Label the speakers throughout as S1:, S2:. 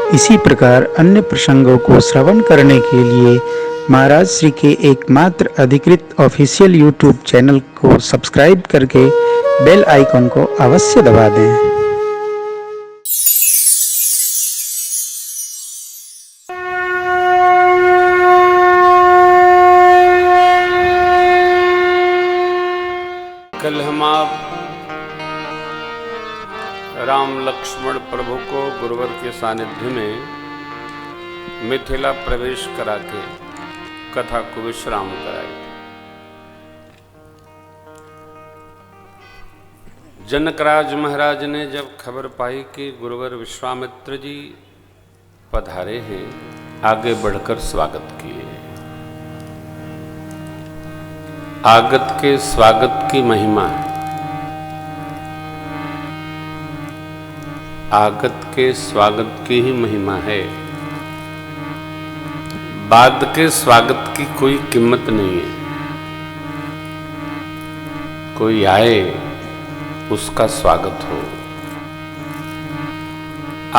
S1: इसी प्रकार अन्य प्रसंगों को श्रवण करने के लिए महाराज श्री के एकमात्र अधिकृत ऑफिशियल यूट्यूब चैनल को सब्सक्राइब करके बेल आइकन को अवश्य दबा दें।
S2: कल हम आप राम लक्ष्मण प्रभु को गुरुवर के सानिध्य में मिथिला प्रवेश करा के कथा को विश्राम कराई। जनकराज महाराज ने जब खबर पाई कि गुरुवर विश्वामित्र जी पधारे हैं, आगे बढ़कर स्वागत किए। आगत के स्वागत की महिमा है। आगत के स्वागत की ही महिमा है। बाद के स्वागत की कोई कीमत नहीं है। कोई आए उसका स्वागत हो।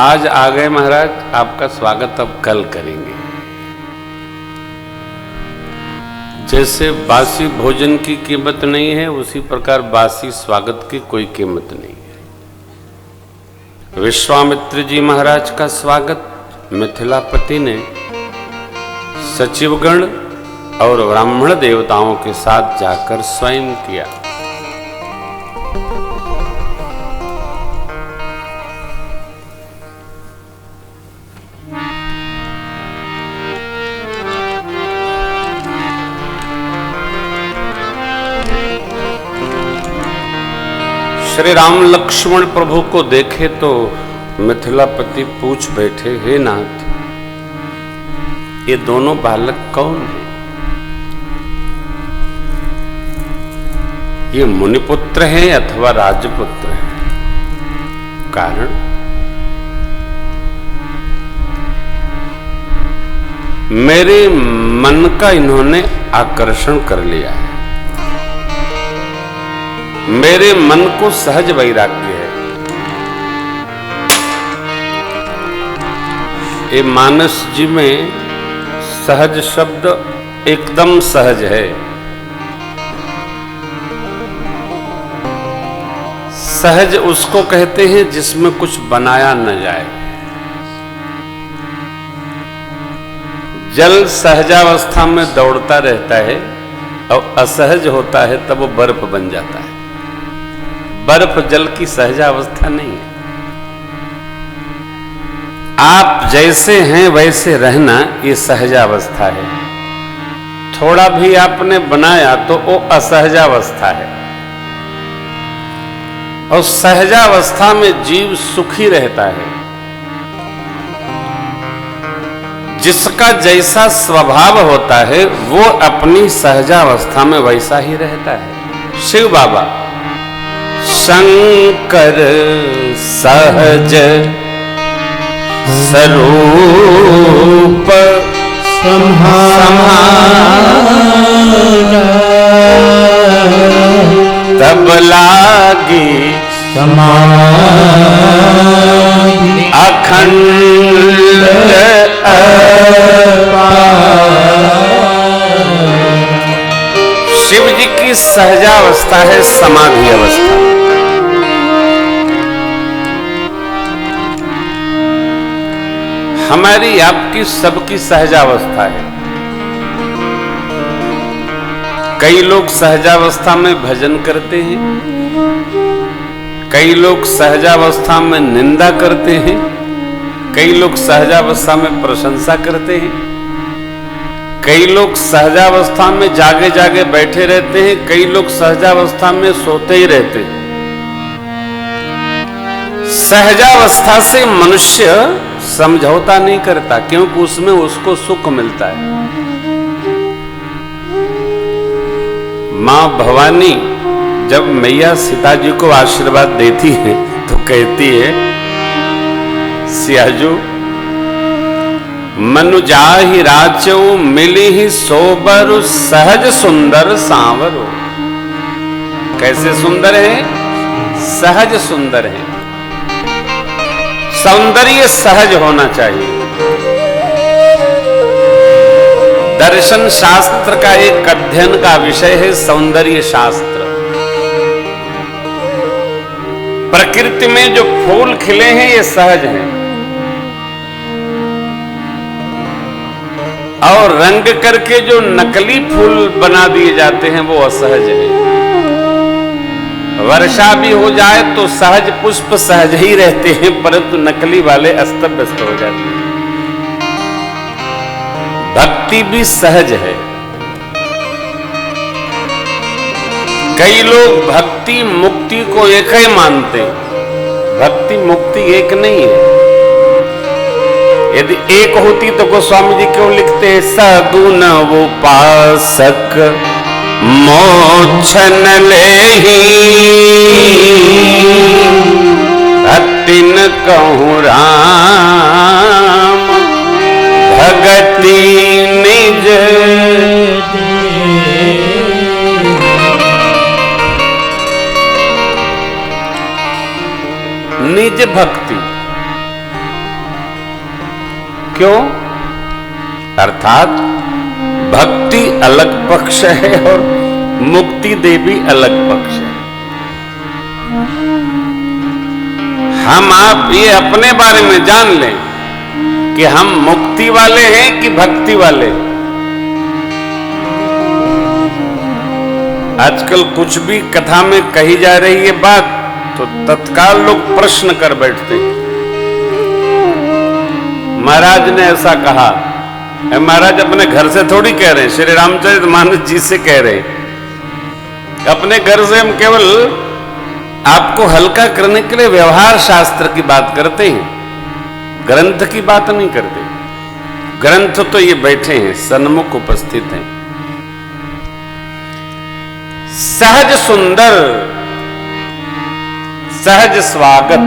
S2: आज आ गए महाराज, आपका स्वागत अब कल करेंगे। जैसे बासी भोजन की कीमत नहीं है, उसी प्रकार बासी स्वागत की कोई कीमत नहीं है। विश्वामित्र जी महाराज का स्वागत मिथिलापति ने सचिवगण और ब्राह्मण देवताओं के साथ जाकर स्वयं किया। श्री राम लक्ष्मण प्रभु को देखे तो मिथिलापति पूछ बैठे, हे नाथ, ये दोनों बालक कौन हैं? ये मुनिपुत्र हैं अथवा राजपुत्र हैं? कारण मेरे मन का इन्होंने आकर्षण कर लिया है। मेरे मन को सहज वैराग्य है। ये मानस जी में सहज शब्द एकदम सहज है। सहज उसको कहते हैं जिसमें कुछ बनाया न जाए। जल सहजावस्था में दौड़ता रहता है और असहज होता है तब वो बर्फ बन जाता है। बर्फ जल की सहजावस्था नहीं है। आप जैसे हैं वैसे रहना ये सहजावस्था है। थोड़ा भी आपने बनाया तो वो असहजावस्था है। और सहजावस्था में जीव सुखी रहता है। जिसका जैसा स्वभाव होता है वो अपनी सहजावस्था में वैसा ही रहता है। शिव बाबा शंकर सहज स्वरूप सम्हारा तब लागी समाधि अखंड शिव जी की सहजावस्था है समाधि अवस्था। हमारी आपकी सबकी सहजावस्था है। कई लोग सहजावस्था में भजन करते हैं, कई लोग सहजावस्था में निंदा करते हैं, कई लोग सहजावस्था में प्रशंसा करते हैं, कई लोग सहजावस्था में जागे जागे बैठे रहते हैं, कई लोग सहजावस्था में सोते ही रहते हैं। सहजावस्था से मनुष्य समझौता नहीं करता, क्योंकि उसमें उसको सुख मिलता है। मां भवानी जब मैया सीता जी को आशीर्वाद देती है तो कहती है, सियाजू मनु जाहि राचो मिली ही सोबर सहज सुंदर सांवरो। कैसे सुंदर है? सहज सुंदर है। सौंदर्य सहज होना चाहिए। दर्शन शास्त्र का एक अध्ययन का विषय है सौंदर्य शास्त्र। प्रकृति में जो फूल खिले हैं ये सहज हैं, और रंग करके जो नकली फूल बना दिए जाते हैं वो असहज हैं। वर्षा भी हो जाए तो सहज पुष्प सहज ही रहते हैं, परंतु नकली वाले अस्त व्यस्त हो जाते हैं। भक्ति भी सहज है। कई लोग भक्ति मुक्ति को एक ही मानते हैं। भक्ति मुक्ति एक नहीं है। यदि एक होती तो गोस्वामी जी क्यों लिखते हैं सगुण उपासक मोक्षन लेहि भक्ति न कहूँ राम भगति निज निज भक्ति। क्यों? अर्थात भक्ति अलग पक्ष है और मुक्ति देवी अलग पक्ष है। हम आप ये अपने बारे में जान लें कि हम मुक्ति वाले हैं कि भक्ति वाले। आजकल कुछ भी कथा में कही जा रही है बात तो तत्काल लोग प्रश्न कर बैठते हैं। महाराज ने ऐसा कहा। महाराज अपने घर से थोड़ी कह रहे हैं, श्री रामचरितमानस जी से कह रहे हैं। अपने घर से हम केवल आपको हल्का करने के लिए व्यवहार शास्त्र की बात करते हैं, ग्रंथ की बात नहीं करते। ग्रंथ तो ये बैठे हैं, सन्मुख उपस्थित हैं। सहज सुंदर सहज स्वागत।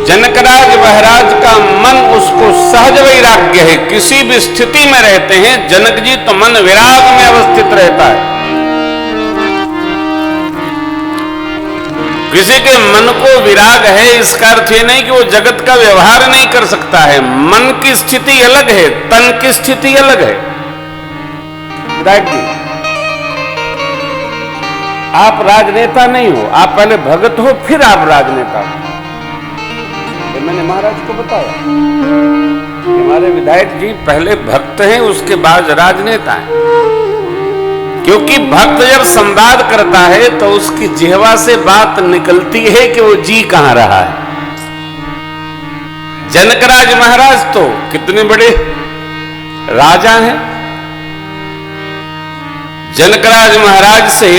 S2: जनकराज महाराज का मन उसको सहज वैराग्य है। किसी भी स्थिति में रहते हैं जनक जी तो मन विराग में अवस्थित रहता है। किसी के मन को विराग है इसका अर्थ ये नहीं कि वो जगत का व्यवहार नहीं कर सकता है। मन की स्थिति अलग है, तन की स्थिति अलग है। विराग जी, आप राजनेता नहीं हो, आप पहले भगत हो फिर आप राजनेता हो। मैंने महाराज को बताया हमारे विधायक जी पहले भक्त हैं उसके बाद राजनेता हैं। क्योंकि भक्त जब संवाद करता है तो उसकी जिह्वा से बात निकलती है कि वो जी कहां रहा है। जनकराज महाराज तो कितने बड़े राजा हैं। जनकराज महाराज से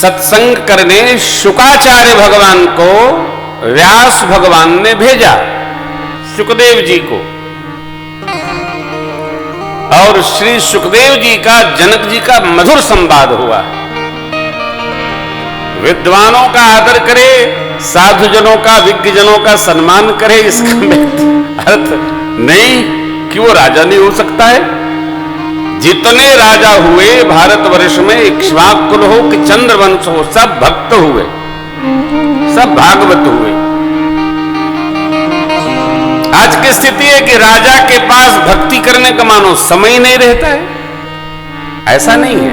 S2: सत्संग करने शुकाचार्य भगवान को व्यास भगवान ने भेजा सुखदेव जी को, और श्री सुखदेव जी का जनक जी का मधुर संवाद हुआ। विद्वानों का आदर करे, साधुजनों का विज्ञजनों का सम्मान करे, इसका अर्थ नहीं कि वो राजा नहीं हो सकता है। जितने राजा हुए भारतवर्ष में, इक्ष्वाकुल हो कि चंद्रवंश हो, सब भक्त हुए, सब भागवत हुए। आज की स्थिति है कि राजा के पास भक्ति करने का मानो समय नहीं रहता है। ऐसा नहीं है।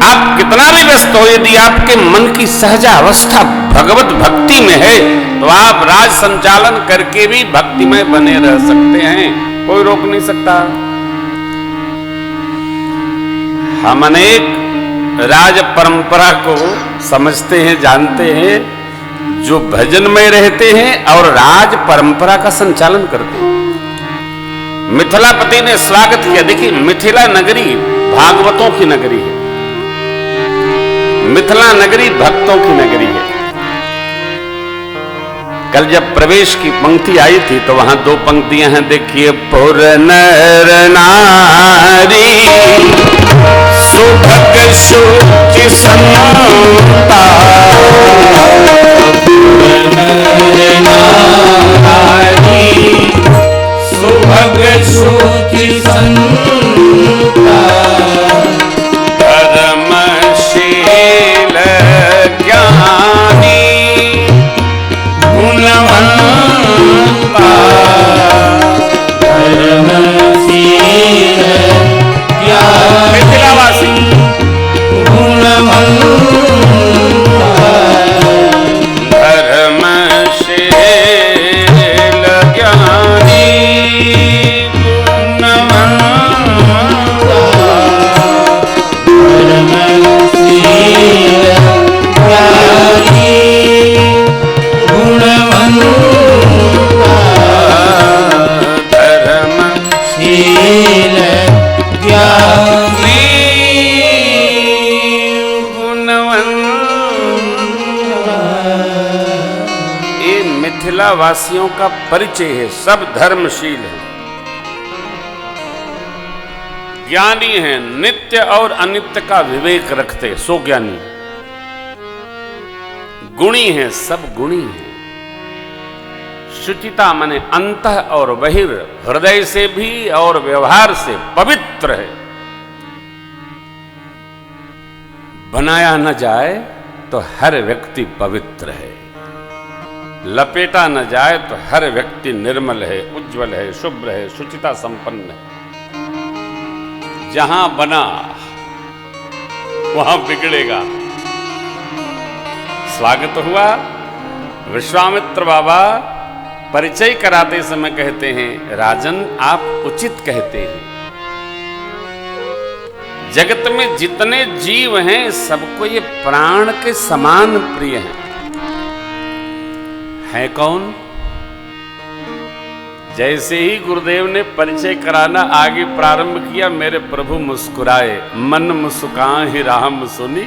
S2: आप कितना भी व्यस्त हो, यदि आपके मन की सहजा अवस्था भगवत भक्ति में है तो आप राज संचालन करके भी भक्ति में बने रह सकते हैं, कोई रोक नहीं सकता। हम अनेक राज परंपरा को समझते हैं, जानते हैं, जो भजन में रहते हैं और राज परंपरा का संचालन करते हैं। मिथिलापति ने स्वागत किया। देखिए, मिथिला नगरी भागवतों की नगरी है, मिथिला नगरी भक्तों की नगरी है। कल जब प्रवेश की पंक्ति आई थी तो वहां दो पंक्तियां हैं, देखिए। पुर नर नारी सुभग शुचि संता,
S3: सुभग शुचि संता,
S2: धर्मशील ज्ञानी
S3: गुणवंता धर्मशील ज्ञानी
S2: मिथिलावासी
S3: गुणवंता
S2: धर्मशील ज्ञानी गुणवंता
S3: धर्मशील ज्ञानी गुणवंता धर्मशील ज्ञानी
S2: ये मिथिला वासियों का परिचय है। सब धर्मशील है, ज्ञानी हैं, नित्य और अनित्य का विवेक रखते, सो ज्ञानी। गुणी हैं, सब गुणी हैं। शुचिता माने अंतः और बहिर, हृदय से भी और व्यवहार से पवित्र है। बनाया न जाए तो हर व्यक्ति पवित्र है, लपेटा न जाए तो हर व्यक्ति निर्मल है, उज्जवल है, शुभ्र है, शुचिता संपन्न है। जहां बना वहां बिगड़ेगा। स्वागत हुआ। विश्वामित्र बाबा परिचय कराते समय कहते हैं, राजन आप उचित कहते हैं। जगत में जितने जीव हैं सबको ये प्राण के समान प्रिय हैं। है कौन? जैसे ही गुरुदेव ने परिचय कराना आगे प्रारंभ किया, मेरे प्रभु मुस्कुराए। मन मुस्काहि राम सुनी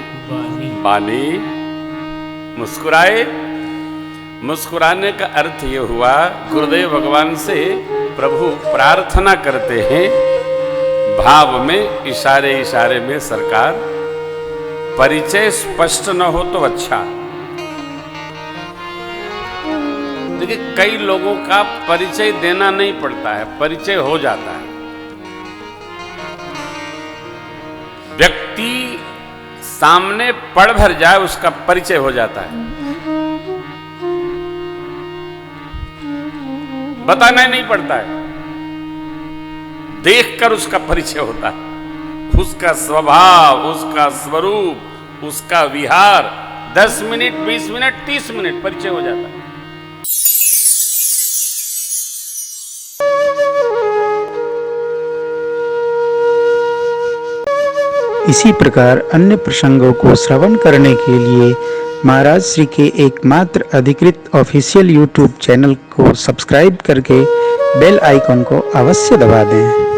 S2: बानी। मुस्कुराए। मुस्कुराने का अर्थ यह हुआ, गुरुदेव भगवान से प्रभु प्रार्थना करते हैं भाव में, इशारे इशारे में, सरकार परिचय स्पष्ट न हो तो अच्छा। देखिए, कई लोगों का परिचय देना नहीं पड़ता है, परिचय हो जाता है। व्यक्ति सामने पढ़ भर जाए उसका परिचय हो जाता है, बताना नहीं पड़ता है, देखकर उसका परिचय होता है। उसका स्वभाव, उसका स्वरूप, उसका विहार 10 मिनट, 20 मिनट, 30 मिनट परिचय हो जाता है।
S1: इसी प्रकार अन्य प्रसंगों को श्रवण करने के लिए महाराज श्री के एकमात्र अधिकृत ऑफिशियल यूट्यूब चैनल को सब्सक्राइब करके बेल आइकॉन को अवश्य दबा दें।